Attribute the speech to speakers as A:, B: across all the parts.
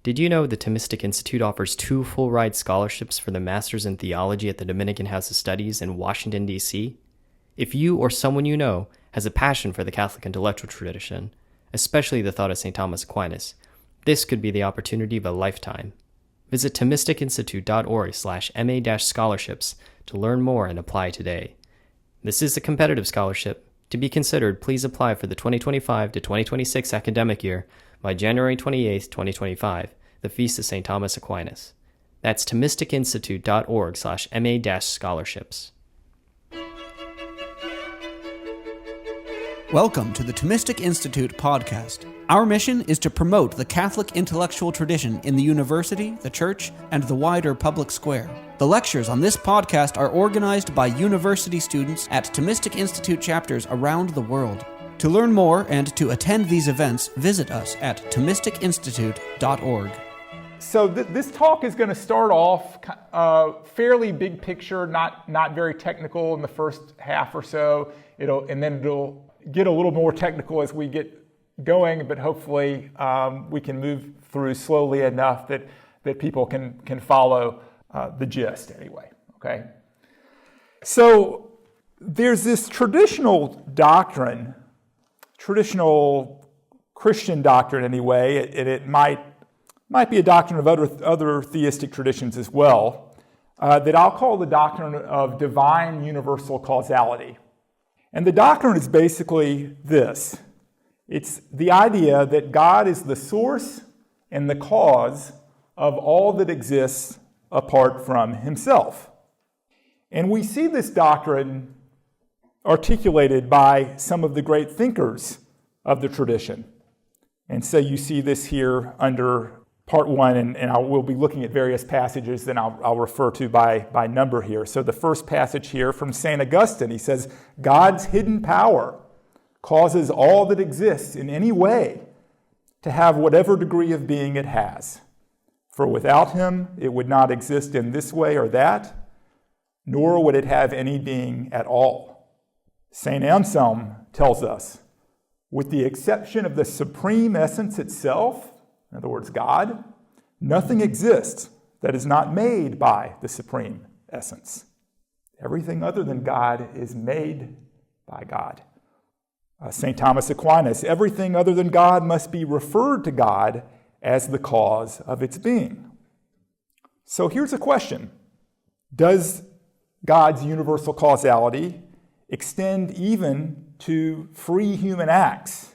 A: Did you know the Thomistic Institute offers 2 full-ride scholarships for the Masters in Theology at the Dominican House of Studies in Washington, D.C.? If you or someone you know has a passion for the Catholic intellectual tradition, especially the thought of St. Thomas Aquinas, this could be the opportunity of a lifetime. Visit thomisticinstitute.org/MA-scholarships to learn more and apply today. This is a competitive scholarship. To be considered, please apply for the 2025 to 2026 academic year by January 28, 2025, the Feast of St. Thomas Aquinas. That's thomisticinstitute.org/MA-scholarships.
B: Welcome to the Thomistic Institute podcast. Our mission is to promote the Catholic intellectual tradition in the university, the church, and the wider public square. The lectures on this podcast are organized by university students at Thomistic Institute chapters around the world. To learn more and to attend these events, visit us at thomisticinstitute.org.
C: So this talk is going to start off fairly big picture, not very technical in the first half or so. It'll get a little more technical as we get going, but hopefully we can move through slowly enough that people can follow the gist anyway. Okay. So there's this traditional Christian doctrine anyway, and it might be a doctrine of other theistic traditions as well, that I'll call the doctrine of divine universal causality. And the doctrine is basically this. It's the idea that God is the source and the cause of all that exists apart from himself. And we see this doctrine articulated by some of the great thinkers of the tradition. And so you see this here under part 1, and we'll be looking at various passages that I'll refer to by number here. So the first passage here from St. Augustine, he says, God's hidden power causes all that exists in any way to have whatever degree of being it has. For without him, it would not exist in this way or that, nor would it have any being at all. St. Anselm tells us, with the exception of the supreme essence itself, in other words, God, nothing exists that is not made by the supreme essence. Everything other than God is made by God. St. Thomas Aquinas, everything other than God must be referred to God as the cause of its being. So here's a question. Does God's universal causality extend even to free human acts?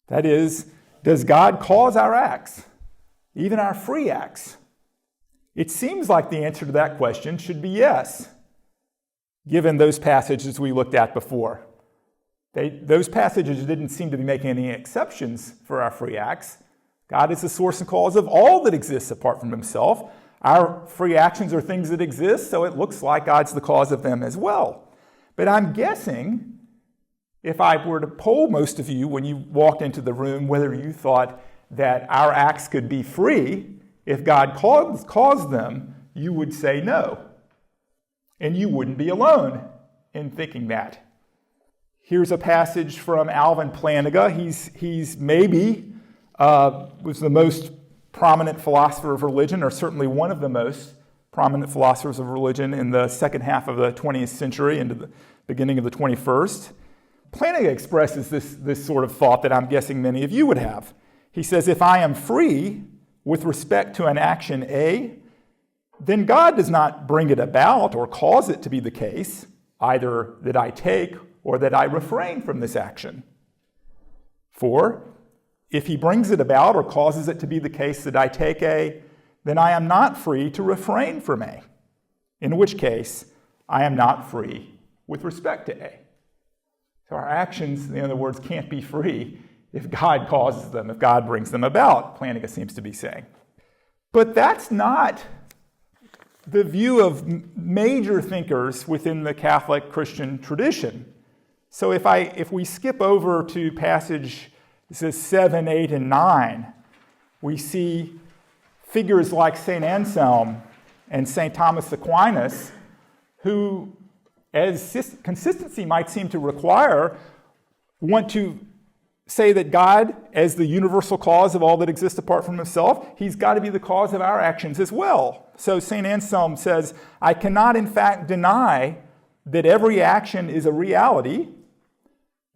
C: That is, does God cause our acts, even our free acts? It seems like the answer to that question should be yes, given those passages we looked at before. Those passages didn't seem to be making any exceptions for our free acts. God is the source and cause of all that exists apart from himself. Our free actions are things that exist, so it looks like God's the cause of them as well. But I'm guessing, if I were to poll most of you when you walked into the room, whether you thought that our acts could be free, if God caused them, you would say no. And you wouldn't be alone in thinking that. Here's a passage from Alvin Plantinga. He's maybe was the most prominent philosopher of religion, or certainly one of the most prominent philosophers of religion in the second half of the 20th century into the beginning of the 21st. Plantinga expresses this sort of thought that I'm guessing many of you would have. He says, if I am free with respect to an action A, then God does not bring it about or cause it to be the case, either that I take or that I refrain from this action. For if he brings it about or causes it to be the case that I take A, then I am not free to refrain from A, in which case I am not free with respect to A. So our actions, in other words, can't be free if God causes them, if God brings them about, Plantinga seems to be saying. But that's not the view of major thinkers within the Catholic Christian tradition. So if we skip over to passage, this is 7, 8, and 9, we see figures like St. Anselm and St. Thomas Aquinas, who, as consistency might seem to require, want to say that God, as the universal cause of all that exists apart from himself, he's got to be the cause of our actions as well. So St. Anselm says, I cannot in fact deny that every action is a reality,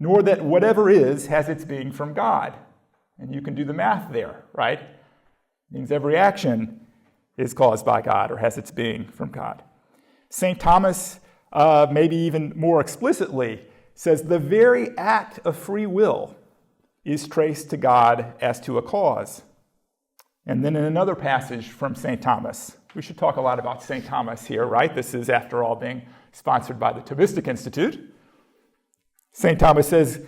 C: nor that whatever is has its being from God. And you can do the math there, right? It means every action is caused by God or has its being from God. St. Thomas, maybe even more explicitly, says the very act of free will is traced to God as to a cause. And then in another passage from St. Thomas, we should talk a lot about St. Thomas here, right? This is, after all, being sponsored by the Thomistic Institute. St. Thomas says,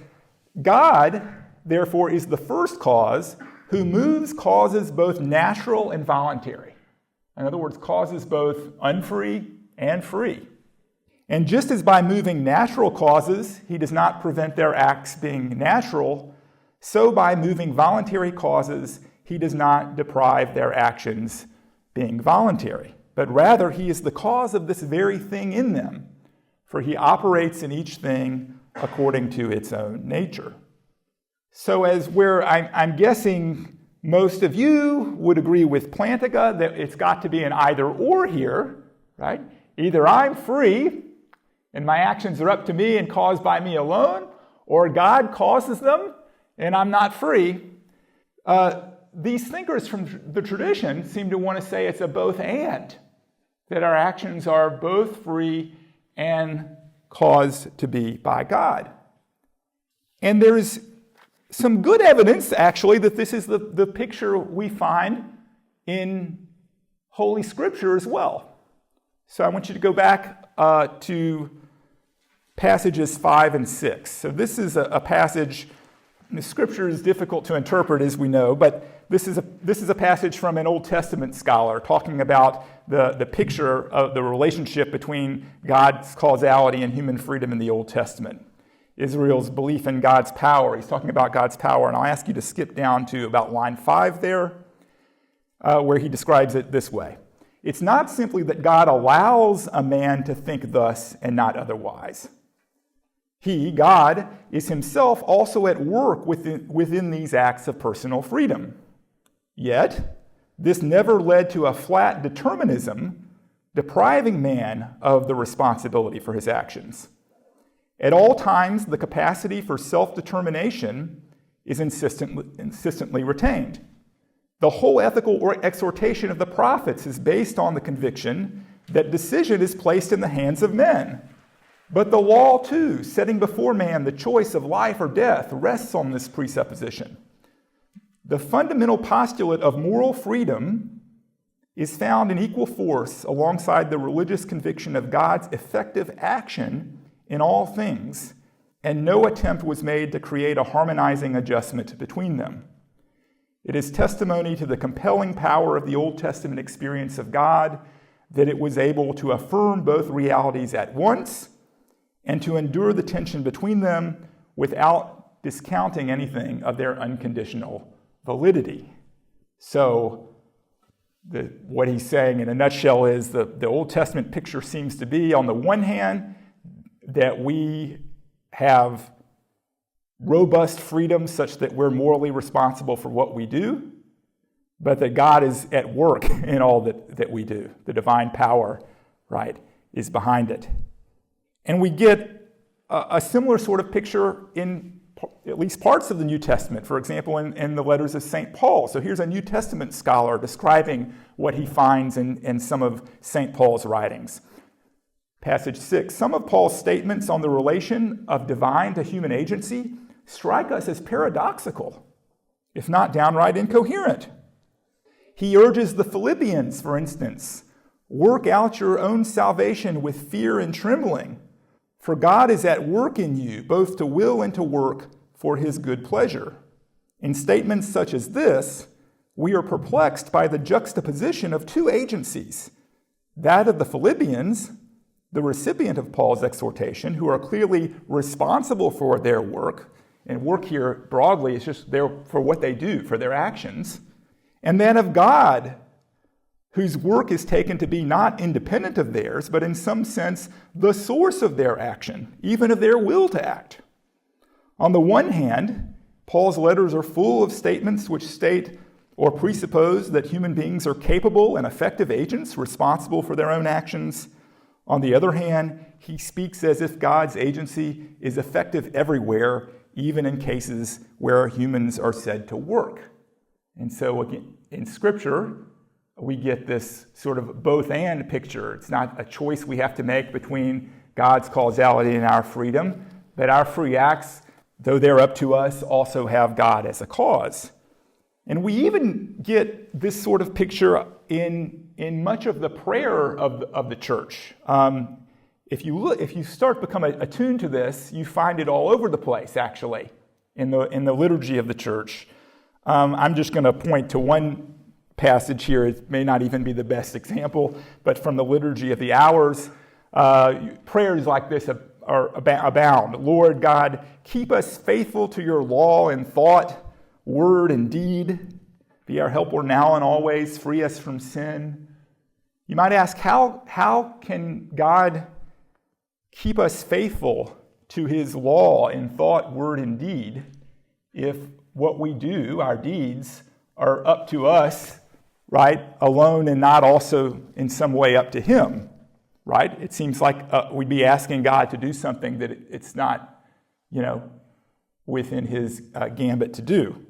C: God, therefore, is the first cause who moves causes both natural and voluntary. In other words, causes both unfree and free. And just as by moving natural causes, he does not prevent their acts being natural, so by moving voluntary causes, he does not deprive their actions being voluntary, but rather he is the cause of this very thing in them, for he operates in each thing according to its own nature. So as where I'm guessing most of you would agree with Plantinga that it's got to be an either or here, right? Either I'm free and my actions are up to me and caused by me alone, or God causes them and I'm not free. These thinkers from the tradition seem to want to say it's a both and, that our actions are both free and caused to be by God. And there's some good evidence, actually, that this is the picture we find in Holy Scripture as well. So I want you to go back to passages 5 and 6. So this is a passage. The Scripture is difficult to interpret, as we know, but this is a passage from an Old Testament scholar talking about the picture of the relationship between God's causality and human freedom in the Old Testament. Israel's belief in God's power. He's talking about God's power, and I'll ask you to skip down to about line 5 there, where he describes it this way. It's not simply that God allows a man to think thus and not otherwise. He, God, is himself also at work within these acts of personal freedom. Yet, this never led to a flat determinism depriving man of the responsibility for his actions. At all times, the capacity for self-determination is insistently retained. The whole ethical exhortation of the prophets is based on the conviction that decision is placed in the hands of men. But the law, too, setting before man the choice of life or death, rests on this presupposition. The fundamental postulate of moral freedom is found in equal force alongside the religious conviction of God's effective action in all things, and no attempt was made to create a harmonizing adjustment between them. It is testimony to the compelling power of the Old Testament experience of God that it was able to affirm both realities at once and to endure the tension between them without discounting anything of their unconditional validity. So what he's saying in a nutshell is the Old Testament picture seems to be, on the one hand, that we have robust freedom such that we're morally responsible for what we do, but that God is at work in all that we do. The divine power, right, is behind it. And we get a similar sort of picture in at least parts of the New Testament, for example, in the letters of St. Paul. So here's a New Testament scholar describing what he finds in some of St. Paul's writings. Passage 6, some of Paul's statements on the relation of divine to human agency strike us as paradoxical, if not downright incoherent. He urges the Philippians, for instance, work out your own salvation with fear and trembling, for God is at work in you, both to will and to work for his good pleasure. In statements such as this, we are perplexed by the juxtaposition of two agencies, that of the Philippians, the recipient of Paul's exhortation, who are clearly responsible for their work, and work here broadly is just there for what they do, for their actions, and then of God, whose work is taken to be not independent of theirs, but in some sense the source of their action, even of their will to act. On the one hand, Paul's letters are full of statements which state or presuppose that human beings are capable and effective agents responsible for their own actions. On the other hand, he speaks as if God's agency is effective everywhere, even in cases where humans are said to work. And so again, in Scripture, we get this sort of both-and picture. It's not a choice we have to make between God's causality and our freedom, but our free acts, though they're up to us, also have God as a cause. And we even get this sort of picture in much of the prayer of the church. If you start to become attuned to this, you find it all over the place, actually, in the liturgy of the church. I'm just going to point to one passage here. It may not even be the best example, but from the Liturgy of the Hours, prayers like this abound. Lord God, keep us faithful to your law in thought, word, and deed. Be our helper now and always. Free us from sin. You might ask, how can God keep us faithful to his law in thought, word, and deed if what we do, our deeds, are up to us, right, alone, and not also in some way up to him, right? It seems like we'd be asking God to do something that it's not, within his gambit to do.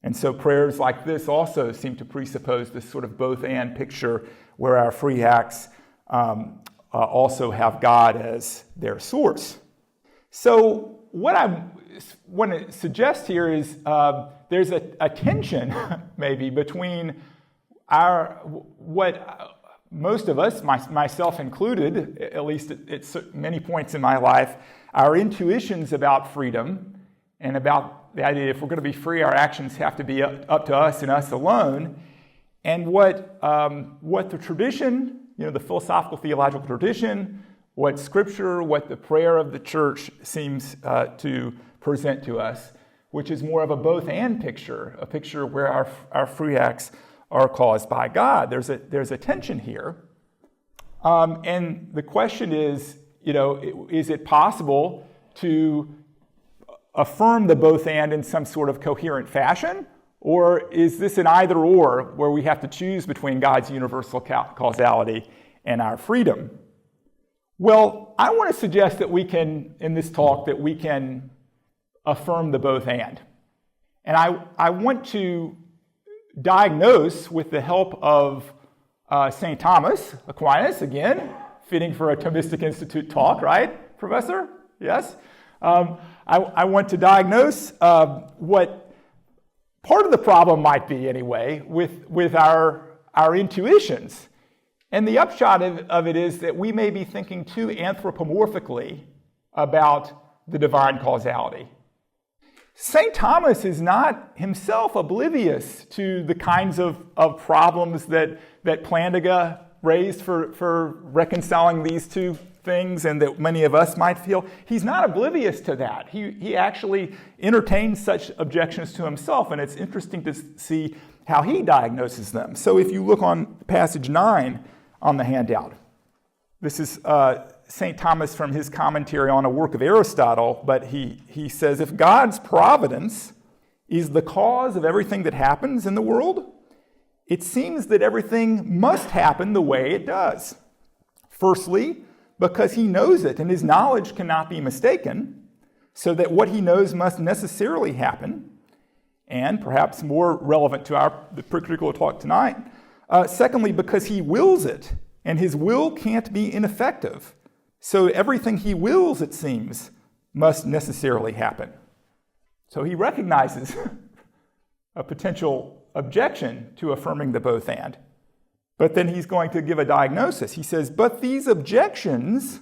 C: And so prayers like this also seem to presuppose this sort of both-and picture where our free acts also have God as their source. So what I want to suggest here is there's a tension maybe between what most of us, myself included, at least at many points in my life, our intuitions about freedom and about the idea if we're going to be free, our actions have to be up to us and us alone, and what the tradition, the philosophical theological tradition, what Scripture, what the prayer of the church seems to present to us, which is more of a both-and picture, a picture where our free acts are caused by God. There's a tension here, and the question is, is it possible to affirm the both-and in some sort of coherent fashion, or is this an either-or where we have to choose between God's universal causality and our freedom? Well, I want to suggest that we can, in this talk, that we can affirm the both-and. And I want to diagnose, with the help of St. Thomas Aquinas, again, fitting for a Thomistic Institute talk, right, Professor? Yes? I want to diagnose what part of the problem might be, anyway, with our intuitions. And the upshot of it is that we may be thinking too anthropomorphically about the divine causality. St. Thomas is not himself oblivious to the kinds of problems that Plantinga raised for reconciling these two things and that many of us might feel. He's not oblivious to that. He actually entertains such objections to himself, and it's interesting to see how he diagnoses them. So if you look on passage 9 on the handout, this is St. Thomas from his commentary on a work of Aristotle, but he says, if God's providence is the cause of everything that happens in the world, it seems that everything must happen the way it does. Firstly, because he knows it, and his knowledge cannot be mistaken, so that what he knows must necessarily happen, and perhaps more relevant to the particular talk tonight, secondly, because he wills it, and his will can't be ineffective, so everything he wills, it seems, must necessarily happen. So he recognizes a potential objection to affirming the both-and. But then he's going to give a diagnosis. He says, but these objections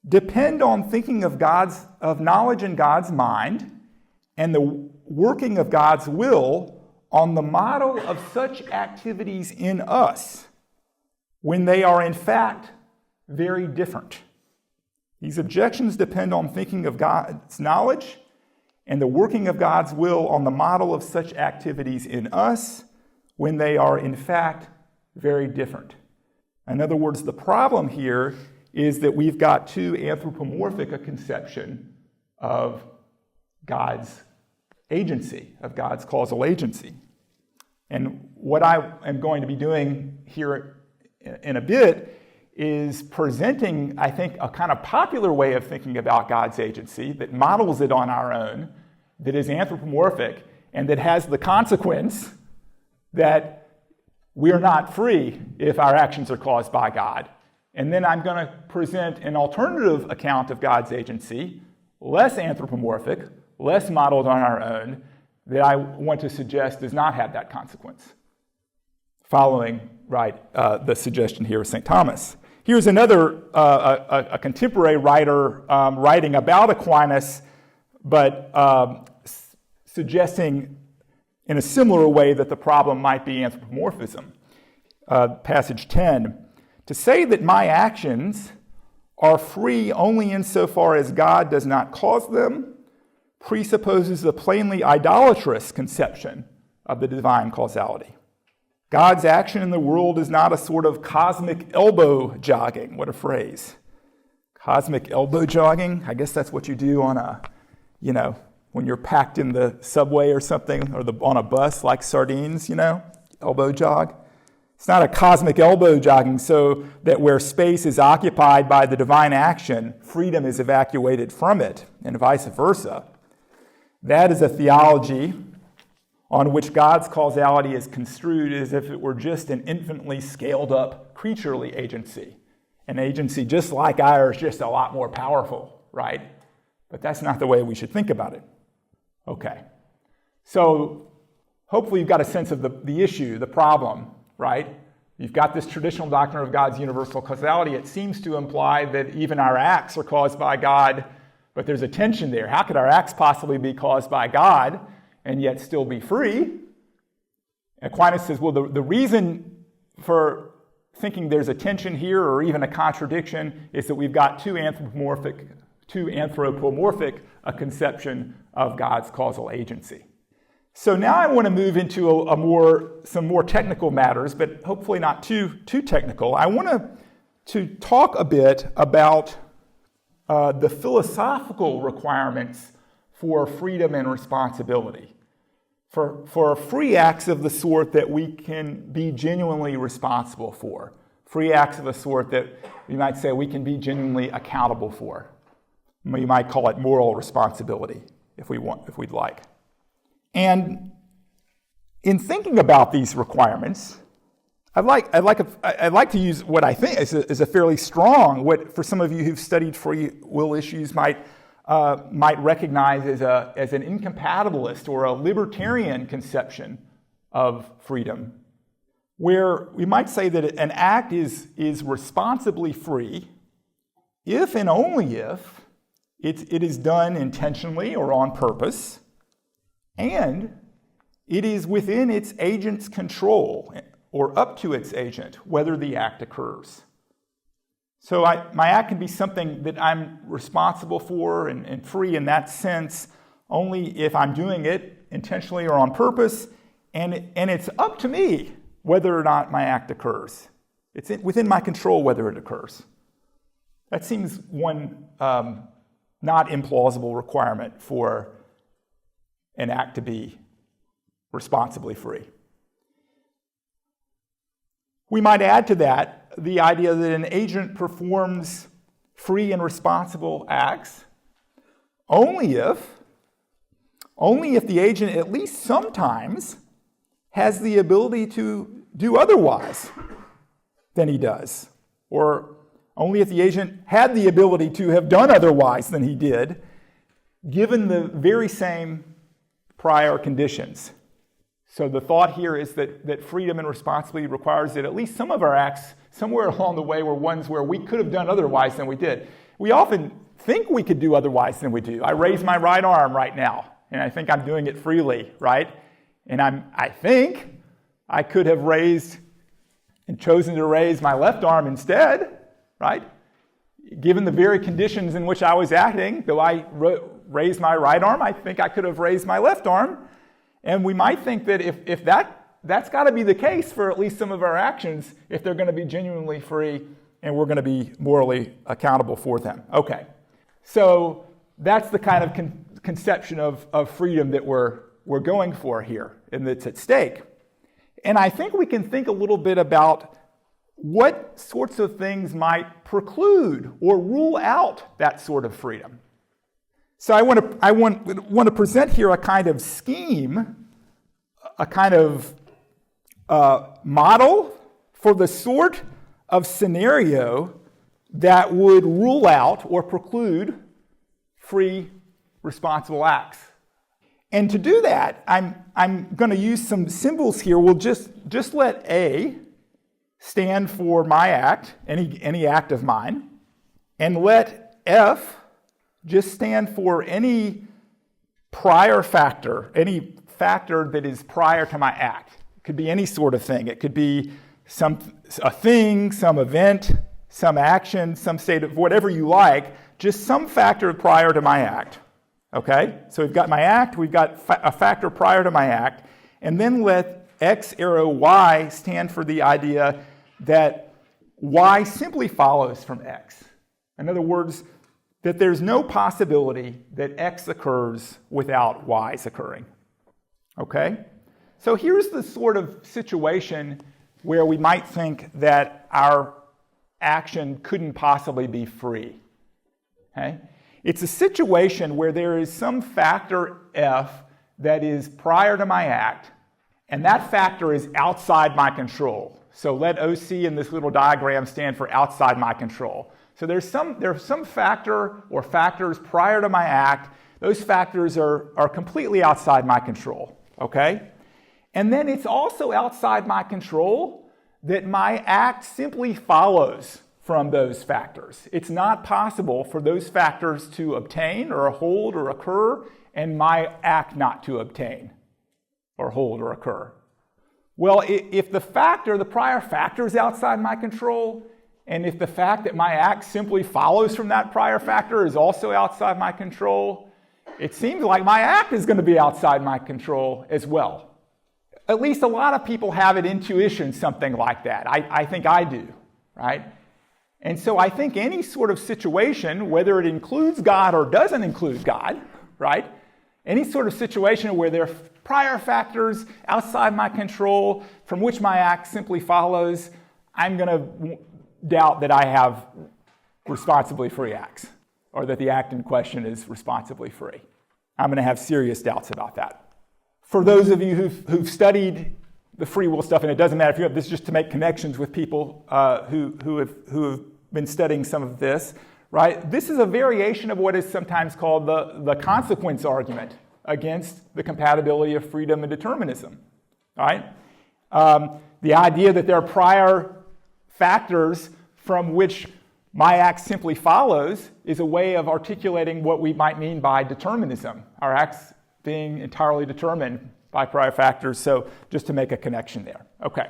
C: depend on thinking of knowledge in God's mind and the working of God's will on the model of such activities in us when they are in fact very different. These objections depend on thinking of God's knowledge and the working of God's will on the model of such activities in us when they are in fact very different. In other words, the problem here is that we've got too anthropomorphic a conception of God's agency, of God's causal agency. And what I am going to be doing here in a bit is presenting, I think, a kind of popular way of thinking about God's agency that models it on our own, that is anthropomorphic, and that has the consequence that we are not free if our actions are caused by God. And then I'm going to present an alternative account of God's agency, less anthropomorphic, less modeled on our own, that I want to suggest does not have that consequence, following the suggestion here of St. Thomas. Here's another a contemporary writer writing about Aquinas, but suggesting in a similar way that the problem might be anthropomorphism. Passage 10, to say that my actions are free only insofar as God does not cause them presupposes a plainly idolatrous conception of the divine causality. God's action in the world is not a sort of cosmic elbow jogging. What a phrase. Cosmic elbow jogging? I guess that's what you do on when you're packed in the subway or something, or on a bus like sardines, elbow jog. It's not a cosmic elbow jogging so that where space is occupied by the divine action, freedom is evacuated from it, and vice versa. That is a theology on which God's causality is construed as if it were just an infinitely scaled up creaturely agency. An agency just like ours, just a lot more powerful, right? But that's not the way we should think about it. Okay. So hopefully you've got a sense of the issue, the problem, right? You've got this traditional doctrine of God's universal causality. It seems to imply that even our acts are caused by God, but there's a tension there. How could our acts possibly be caused by God and yet still be free? Aquinas says, well, the reason for thinking there's a tension here or even a contradiction is that we've got too anthropomorphic a conception of God's causal agency. So now I want to move into some more technical matters, but hopefully not too technical. I want to talk a bit about the philosophical requirements for freedom and responsibility, for free acts of the sort that we can be genuinely responsible for, free acts of the sort that we might say we can be genuinely accountable for. We might call it moral responsibility if we'd like. And in thinking about these requirements, I'd like to use what I think is a fairly strong, what for some of you who've studied free will issues might recognize as an incompatibilist or a libertarian conception of freedom, where we might say that an act is responsibly free if and only if it is done intentionally or on purpose, and it is within its agent's control or up to its agent whether the act occurs. So my act can be something that I'm responsible for and free in that sense only if I'm doing it intentionally or on purpose, and it's up to me whether or not my act occurs. It's within my control whether it occurs. That seems one not implausible requirement for an act to be responsibly free. We might add to that the idea that an agent performs free and responsible acts only if the agent at least sometimes has the ability to do otherwise than he does, or only if the agent had the ability to have done otherwise than he did, given the very same prior conditions. So the thought here is that freedom and responsibility requires that at least some of our acts somewhere along the way were ones where we could have done otherwise than we did. We often think we could do otherwise than we do. I raise my right arm right now, and I think I'm doing it freely, right? And I think I could have raised and chosen to raise my left arm instead, right? Given the very conditions in which I was acting, though I raised my right arm, I think I could have raised my left arm. And we might think that if that's got to be the case for at least some of our actions, if they're going to be genuinely free and we're going to be morally accountable for them. Okay, so that's the kind of conception of freedom that we're going for here and that's at stake. And I think we can think a little bit about what sorts of things might preclude or rule out that sort of freedom. So I want to present here a kind of scheme, a kind of model for the sort of scenario that would rule out or preclude free, responsible acts. And to do that, I'm going to use some symbols here. We'll just let A stand for my act, any act of mine, and let F just stand for any prior factor, any factor that is prior to my act. It could be any sort of thing. It could be a thing, some event, some action, some state of whatever you like, just some factor prior to my act. Okay? So we've got my act, we've got a factor prior to my act, and then let X arrow Y stand for the idea that Y simply follows from X. In other words, that there's no possibility that X occurs without Y's occurring. Okay? So here's the sort of situation where we might think that our action couldn't possibly be free. Okay? It's a situation where there is some factor F that is prior to my act, and that factor is outside my control. So let OC in this little diagram stand for outside my control. So there's some factor or factors prior to my act. Those factors are completely outside my control. Okay? And then it's also outside my control that my act simply follows from those factors. It's not possible for those factors to obtain or hold or occur, and my act not to obtain or hold or occur. Well, if the prior factor is outside my control, and if the fact that my act simply follows from that prior factor is also outside my control, it seems like my act is going to be outside my control as well. At least a lot of people have an intuition, something like that. I think I do, right? And so I think any sort of situation, whether it includes God or doesn't include God, right? Any sort of situation where there are prior factors outside my control from which my act simply follows, I'm going to doubt that I have responsibly free acts, or that the act in question is responsibly free. I'm going to have serious doubts about that. For those of you who've studied the free will stuff, and it doesn't matter if you have this, just to make connections with people who have been studying some of this, right? This is a variation of what is sometimes called the consequence argument against the compatibility of freedom and determinism, right? The idea that there are prior factors from which my act simply follows is a way of articulating what we might mean by determinism, our acts being entirely determined by prior factors. So just to make a connection there. Okay.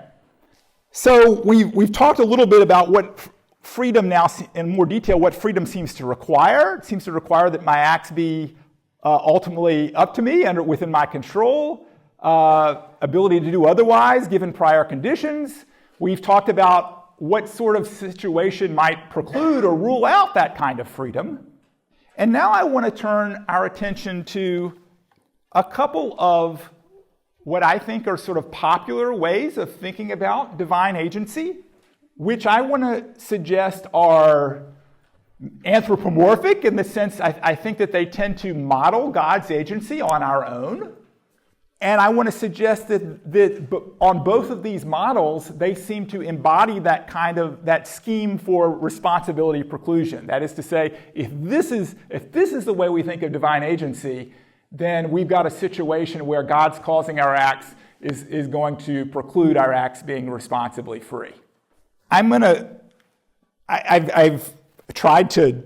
C: So we've talked a little bit about what freedom now, in more detail, what freedom seems to require. It seems to require that my acts be ultimately up to me and within my control, ability to do otherwise given prior conditions. We've talked about what sort of situation might preclude or rule out that kind of freedom. And now I want to turn our attention to a couple of what I think are sort of popular ways of thinking about divine agency, which I want to suggest are anthropomorphic in the sense I think that they tend to model God's agency on our own. And I want to suggest that on both of these models, they seem to embody that scheme for responsibility preclusion. That is to say, if this is the way we think of divine agency, then we've got a situation where God's causing our acts is going to preclude our acts being responsibly free. I've tried to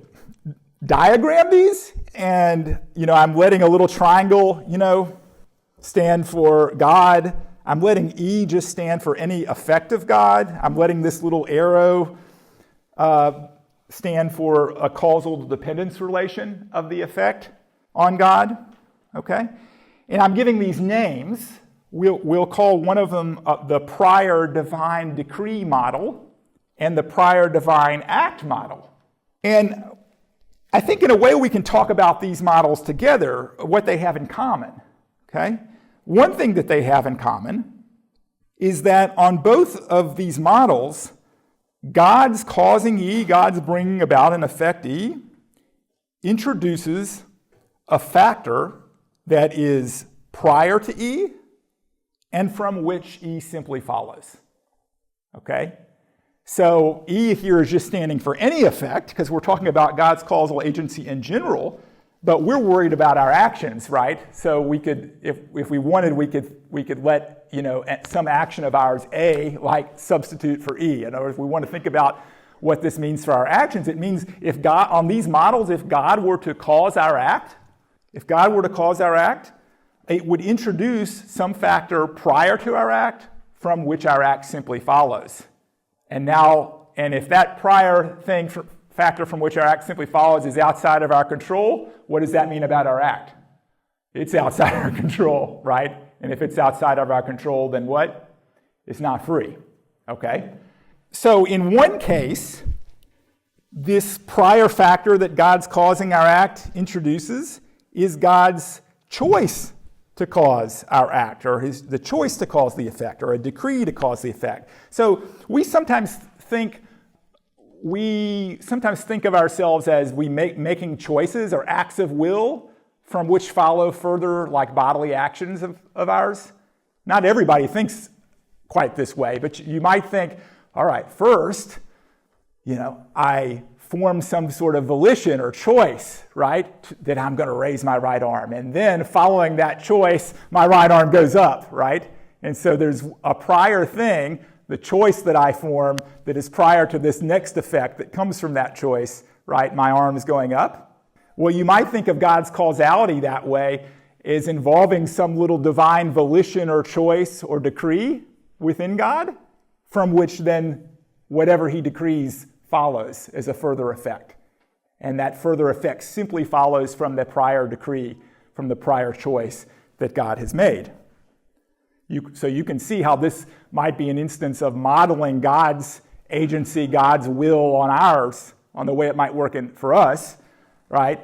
C: diagram these, and I'm letting a little triangle, stand for God. I'm letting E just stand for any effect of God. I'm letting this little arrow stand for a causal dependence relation of the effect on God. Okay? And I'm giving these names. We'll call one of them the prior divine decree model and the prior divine act model. And I think in a way we can talk about these models together, what they have in common. Okay? One thing that they have in common is that on both of these models, God's causing E, God's bringing about an effect E, introduces a factor that is prior to E and from which E simply follows. Okay? So E here is just standing for any effect because we're talking about God's causal agency in general, but we're worried about our actions, right? So we could, if we wanted, we could let some action of ours A like substitute for E. In other words, if we want to think about what this means for our actions, it means if God, on these models, if God were to cause our act, it would introduce some factor prior to our act from which our act simply follows. And if that prior factor from which our act simply follows is outside of our control, what does that mean about our act? It's outside our control, right? And if it's outside of our control, then what? It's not free, okay? So in one case, this prior factor that God's causing our act introduces is God's choice to cause our act, or the choice to cause the effect, or a decree to cause the effect. So we sometimes think of ourselves as making choices or acts of will from which follow further like bodily actions of ours. Not everybody thinks quite this way, but you might think, all right, first, I form some sort of volition or choice, right, that I'm going to raise my right arm. And then following that choice, my right arm goes up, right? And so there's a prior thing, the choice that I form, that is prior to this next effect that comes from that choice, right? My arm is going up. Well, you might think of God's causality that way as involving some little divine volition or choice or decree within God, from which then whatever he decrees follows as a further effect. And that further effect simply follows from the prior decree, from the prior choice that God has made. So you can see how this might be an instance of modeling God's agency, God's will on ours, on the way it might work for us, right?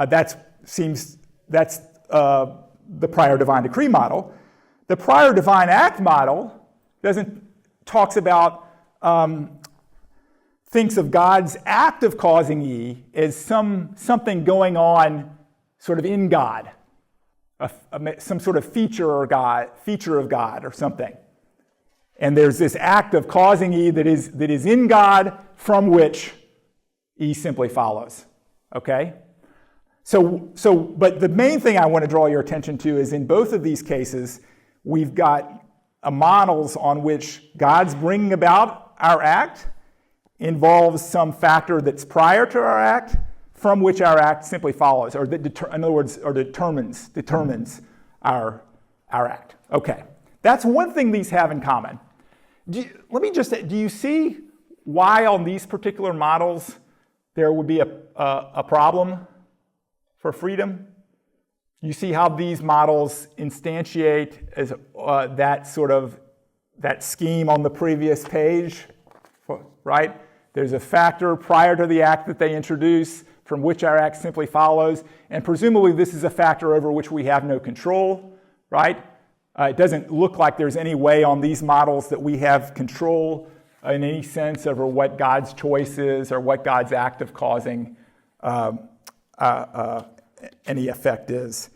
C: That's the prior divine decree model. The prior divine act model talks about thinks of God's act of causing E as something going on sort of in God, some sort of feature of God or something. And there's this act of causing E that is in God from which E simply follows. Okay? But the main thing I want to draw your attention to is in both of these cases, we've got models on which God's bringing about our act involves some factor that's prior to our act, from which our act simply follows, or determines our act. Okay, that's one thing these have in common. Do you see why on these particular models there would be a problem for freedom? You see how these models instantiate as that scheme on the previous page, right? There's a factor prior to the act that they introduce from which our act simply follows, and presumably this is a factor over which we have no control, right? It doesn't look like there's any way on these models that we have control in any sense over what God's choice is or what God's act of causing any effect is.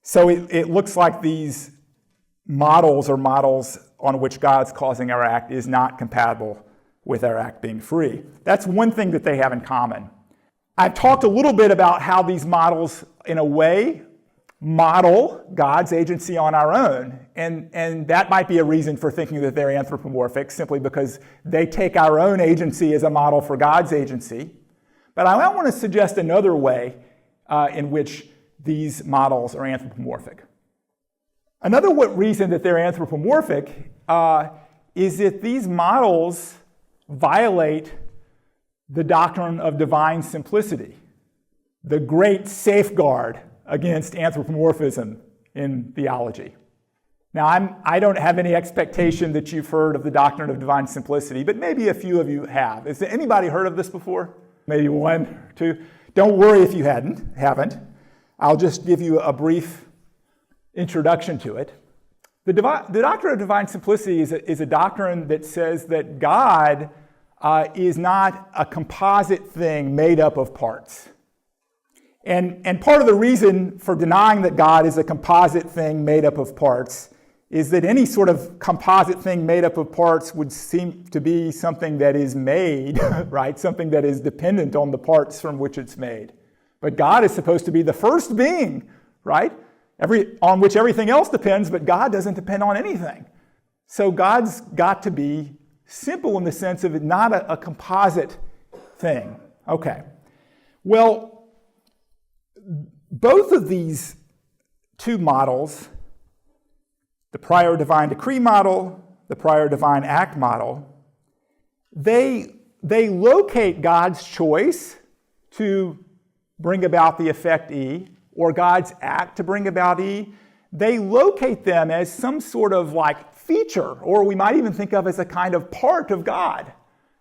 C: So it looks like these models are models on which God's causing our act is not compatible with our act being free. That's one thing that they have in common. I've talked a little bit about how these models, in a way, model God's agency on our own. And that might be a reason for thinking that they're anthropomorphic, simply because they take our own agency as a model for God's agency. But I want to suggest another way in which these models are anthropomorphic. Another reason that they're anthropomorphic is that these models violate the doctrine of divine simplicity, the great safeguard against anthropomorphism in theology. Now, I don't have any expectation that you've heard of the doctrine of divine simplicity, but maybe a few of you have. Has anybody heard of this before? Maybe one or two. Don't worry if you haven't. I'll just give you a brief introduction to it. The doctrine of divine simplicity is a doctrine that says that God is not a composite thing made up of parts. And part of the reason for denying that God is a composite thing made up of parts is that any sort of composite thing made up of parts would seem to be something that is made, right? Something that is dependent on the parts from which it's made. But God is supposed to be the first being, right? On which everything else depends, but God doesn't depend on anything. So God's got to be simple in the sense of it not a composite thing. Okay. Well, both of these two models, the prior divine decree model, the prior divine act model, they locate God's choice to bring about the effect E, or God's act to bring about E. They locate them as some sort of like feature, or we might even think of as a kind of part of God.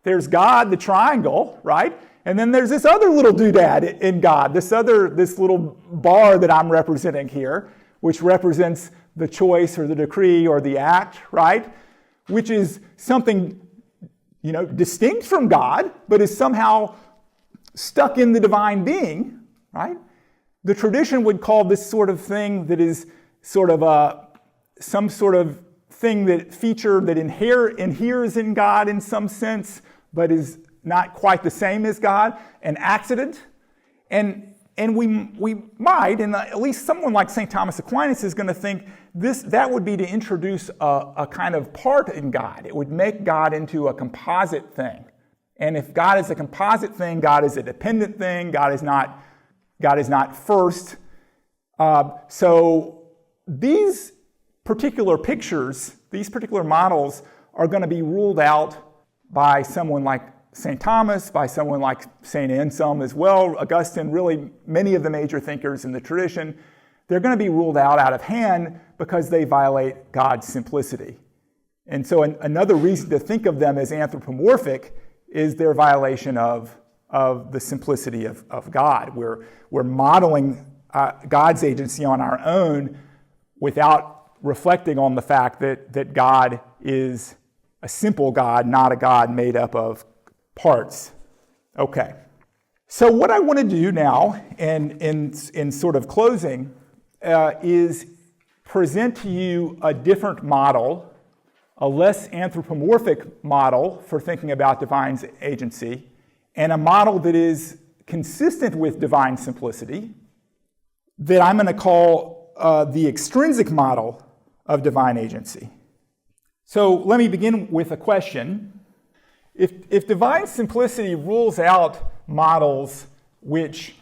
C: There's God, the triangle, right? And then there's this other little doodad in God, this little bar that I'm representing here, which represents the choice or the decree or the act, right? Which is something, distinct from God, but is somehow stuck in the divine being, right? The tradition would call this sort of thing that is sort of some sort of thing that inheres in God in some sense, but is not quite the same as God, an accident. And we might, and at least someone like St. Thomas Aquinas is going to think that would be to introduce a kind of part in God. It would make God into a composite thing. And if God is a composite thing, God is a dependent thing. God is not first. So these particular pictures, these particular models are going to be ruled out by someone like St. Thomas, by someone like St. Anselm as well, Augustine, really many of the major thinkers in the tradition. They're going to be ruled out of hand because they violate God's simplicity. And so another reason to think of them as anthropomorphic is their violation of the simplicity of God. We're modeling God's agency on our own without reflecting on the fact that God is a simple God, not a God made up of parts. Okay. So what I want to do now, and in sort of closing, is present to you a different model, a less anthropomorphic model for thinking about divine agency, and a model that is consistent with divine simplicity that I'm going to call the extrinsic model of divine agency. So let me begin with a question. If divine simplicity rules out models which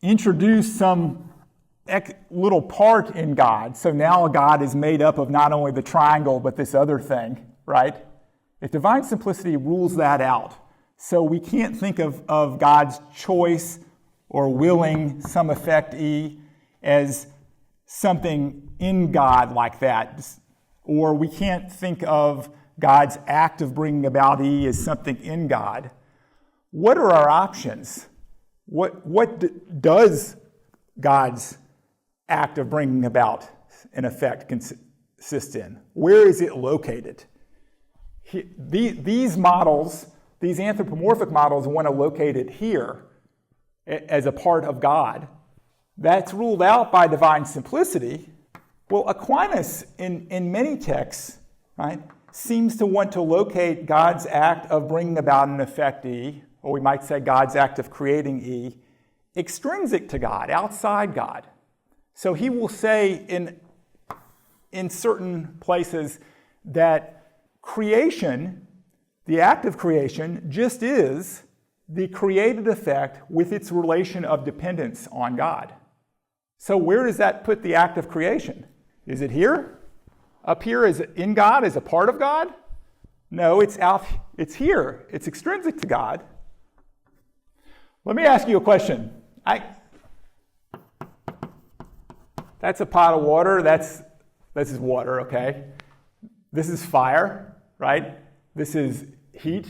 C: introduce some little part in God, so now God is made up of not only the triangle but this other thing, right? If divine simplicity rules that out, so we can't think of God's choice or willing some effect E as something in God like that, or we can't think of God's act of bringing about E as something in God. What are our options? What does God's act of bringing about an effect consist in? Where is it located? These models, these anthropomorphic models, want to locate it here as a part of God. That's ruled out by divine simplicity. Well, Aquinas, in many texts, right, seems to want to locate God's act of bringing about an effect E, or we might say God's act of creating E, extrinsic to God, outside God. So he will say in certain places that creation, the act of creation, just is the created effect with its relation of dependence on God. So where does that put the act of creation? Is it here? Up here is in God, as a part of God? No, it's here. It's extrinsic to God. Let me ask you a question. That's a pot of water. This is water, okay? This is fire, right? This is heat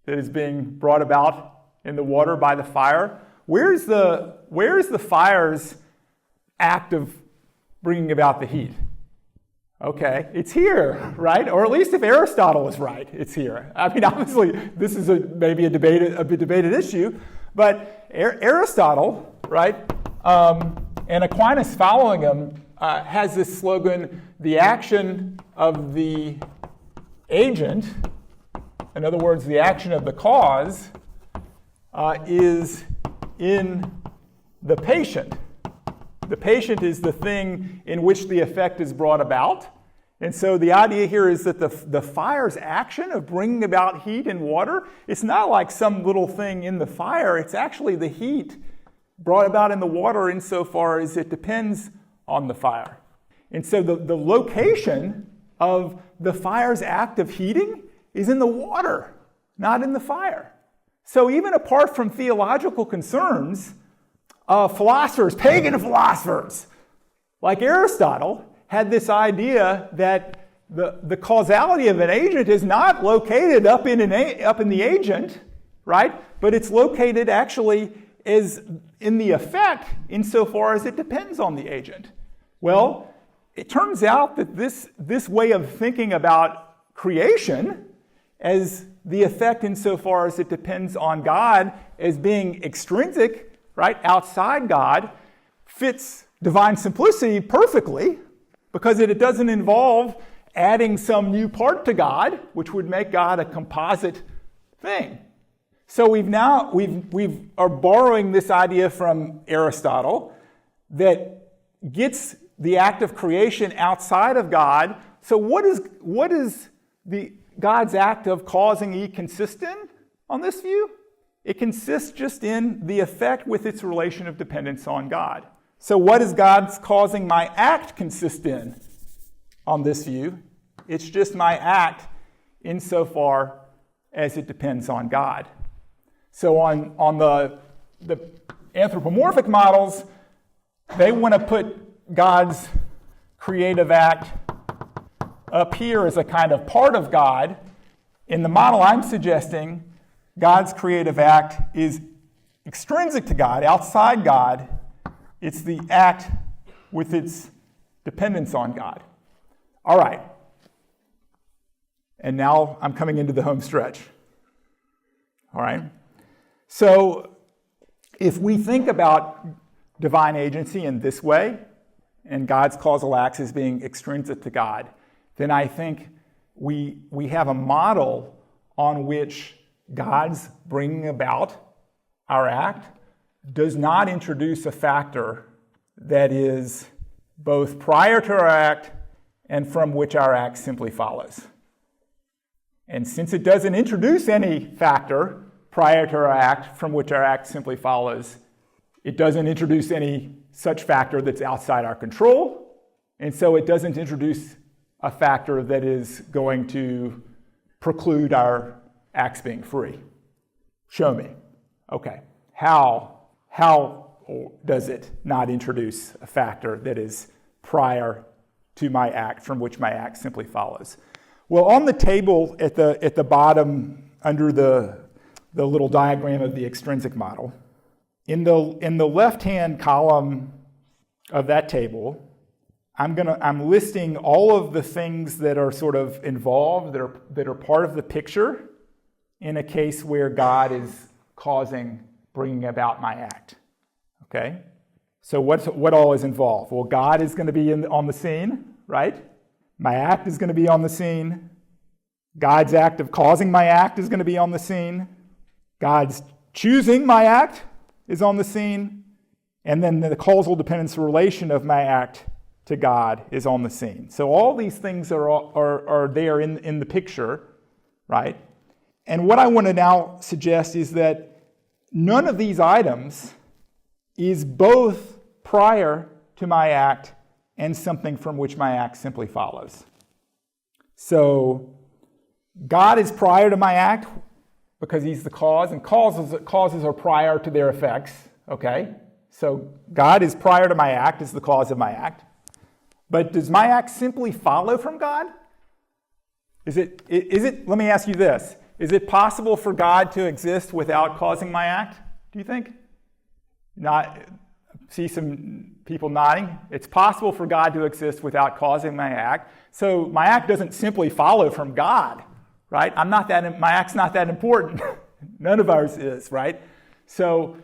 C: that is being brought about in the water by the fire. where's the fire's act of bringing about the heat? Okay, it's here, right? Or at least if Aristotle is right, it's here. I mean, obviously, this is maybe a debated issue, but Aristotle, right, and Aquinas following him, has this slogan: the action of the agent, in other words, the action of the cause, is in the patient. The patient is the thing in which the effect is brought about. And so the idea here is that the fire's action of bringing about heat and water, it's not like some little thing in the fire. It's actually the heat brought about in the water insofar as it depends on the fire. And so the location of the fire's act of heating is in the water, not in the fire. So even apart from theological concerns, philosophers, pagan philosophers, like Aristotle, had this idea that the causality of an agent is not located up in the agent, right? But it's located actually as in the effect insofar as it depends on the agent. Well, it turns out that this way of thinking about creation as the effect insofar as it depends on God as being extrinsic, right, outside God, fits divine simplicity perfectly, because it doesn't involve adding some new part to God, which would make God a composite thing. So we are borrowing this idea from Aristotle that gets the act of creation outside of God. So what is the God's act of causing E consist in on this view? It consists just in the effect with its relation of dependence on God. So what does God's causing my act consist in on this view? It's just my act insofar as it depends on God. So on the anthropomorphic models, they want to put God's creative act up here as a kind of part of God. In the model I'm suggesting, God's creative act is extrinsic to God, outside God. It's the act with its dependence on God. All right. And now I'm coming into the home stretch. All right. So if we think about divine agency in this way, and God's causal acts as being extrinsic to God, then I think we have a model on which God's bringing about our act does not introduce a factor that is both prior to our act and from which our act simply follows. And since it doesn't introduce any factor prior to our act from which our act simply follows, it doesn't introduce any such factor that's outside our control, and so it doesn't introduce a factor that is going to preclude our acts being free. Show me. Okay. How does it not introduce a factor that is prior to my act from which my act simply follows? Well, on the table at the bottom under the little diagram of the extrinsic model, in the left-hand column of that table, I'm listing all of the things that are sort of involved, that are part of the picture in a case where God is bringing about my act. Okay? So what all is involved? Well, God is going to be on the scene, right? My act is going to be on the scene. God's act of causing my act is going to be on the scene. God's choosing my act is on the scene. And then the causal dependence relation of my act to God is on the scene. So all these things are there in the picture, right? And what I want to now suggest is that none of these items is both prior to my act and something from which my act simply follows. So God is prior to my act because he's the cause, and causes are prior to their effects, okay? So God is prior to my act, is the cause of my act. But does my act simply follow from God? Is it? Let me ask you this. Is it possible for God to exist without causing my act, do you think? See some people nodding. It's possible for God to exist without causing my act. So my act doesn't simply follow from God, right? My act's not that important. None of ours is, right? So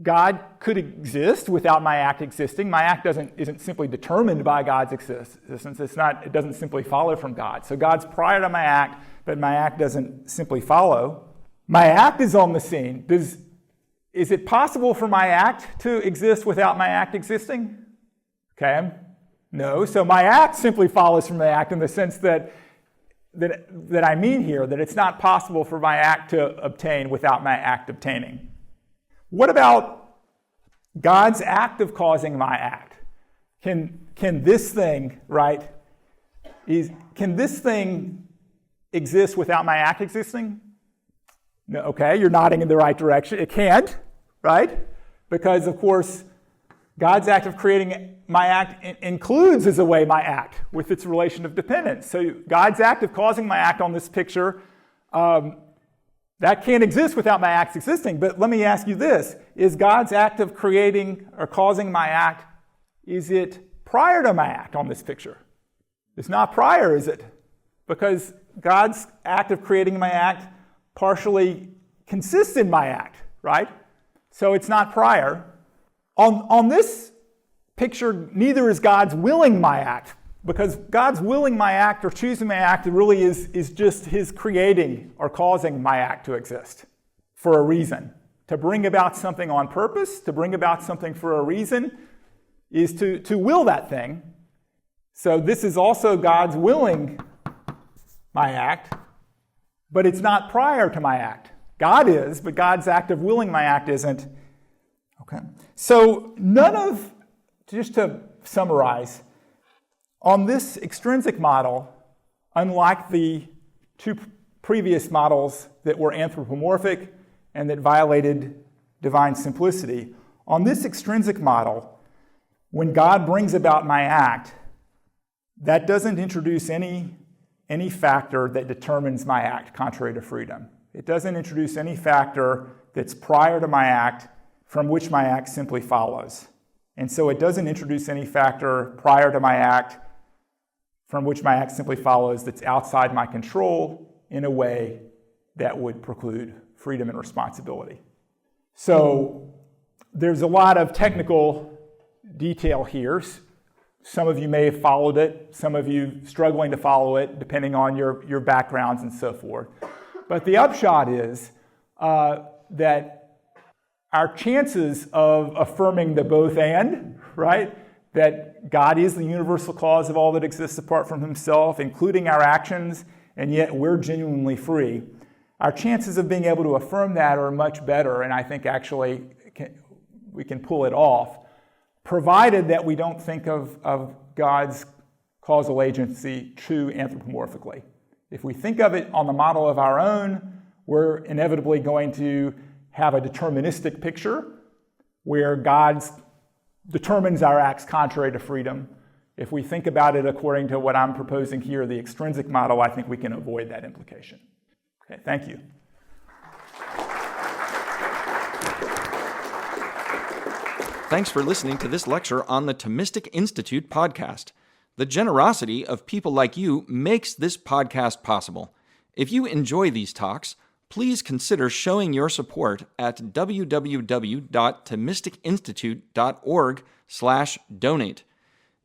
C: God could exist without my act existing. My act isn't simply determined by God's existence. It doesn't simply follow from God. So God's prior to my act, but my act doesn't simply follow. My act is on the scene. Is it possible for my act to exist without my act existing? Okay, no. So my act simply follows from the act in the sense that I mean here, that it's not possible for my act to obtain without my act obtaining. What about God's act of causing my act? Can this thing, right? Can this thing exist without my act existing? No, okay, you're nodding in the right direction. It can't, right? Because, of course, God's act of creating my act includes, as a way, my act with its relation of dependence. So God's act of causing my act on this picture, that can't exist without my acts existing. But let me ask you this. Is God's act of creating or causing my act, is it prior to my act on this picture? It's not prior, is it? Because God's act of creating my act partially consists in my act, right? So it's not prior. On this picture, neither is God's willing my act, because God's willing my act or choosing my act really is just his creating or causing my act to exist for a reason. To bring about something on purpose, to bring about something for a reason, is to will that thing. So this is also God's willing my act, but it's not prior to my act. God is, but God's act of willing my act isn't. Okay. So just to summarize, on this extrinsic model, unlike the two previous models that were anthropomorphic and that violated divine simplicity, on this extrinsic model, when God brings about my act, that doesn't introduce any factor that determines my act contrary to freedom. It doesn't introduce any factor that's prior to my act from which my act simply follows. And so it doesn't introduce any factor prior to my act from which my act simply follows that's outside my control in a way that would preclude freedom and responsibility. So there's a lot of technical detail here. Some of you may have followed it, some of you struggling to follow it, depending on your backgrounds and so forth. But the upshot is that our chances of affirming the both and, right, that God is the universal cause of all that exists apart from himself, including our actions, and yet we're genuinely free, our chances of being able to affirm that are much better, and I think actually we can pull it off, provided that we don't think of God's causal agency true anthropomorphically. If we think of it on the model of our own, we're inevitably going to have a deterministic picture where God determines our acts contrary to freedom. If we think about it according to what I'm proposing here, the extrinsic model, I think we can avoid that implication. Okay, thank you.
D: Thanks for listening to this lecture on the Thomistic Institute podcast. The generosity of people like you makes this podcast possible. If you enjoy these talks, please consider showing your support at www.thomisticinstitute.org/donate.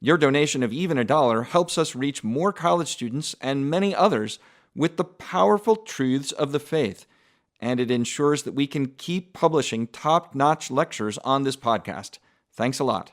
D: Your donation of even $1 helps us reach more college students and many others with the powerful truths of the faith, and it ensures that we can keep publishing top-notch lectures on this podcast. Thanks a lot.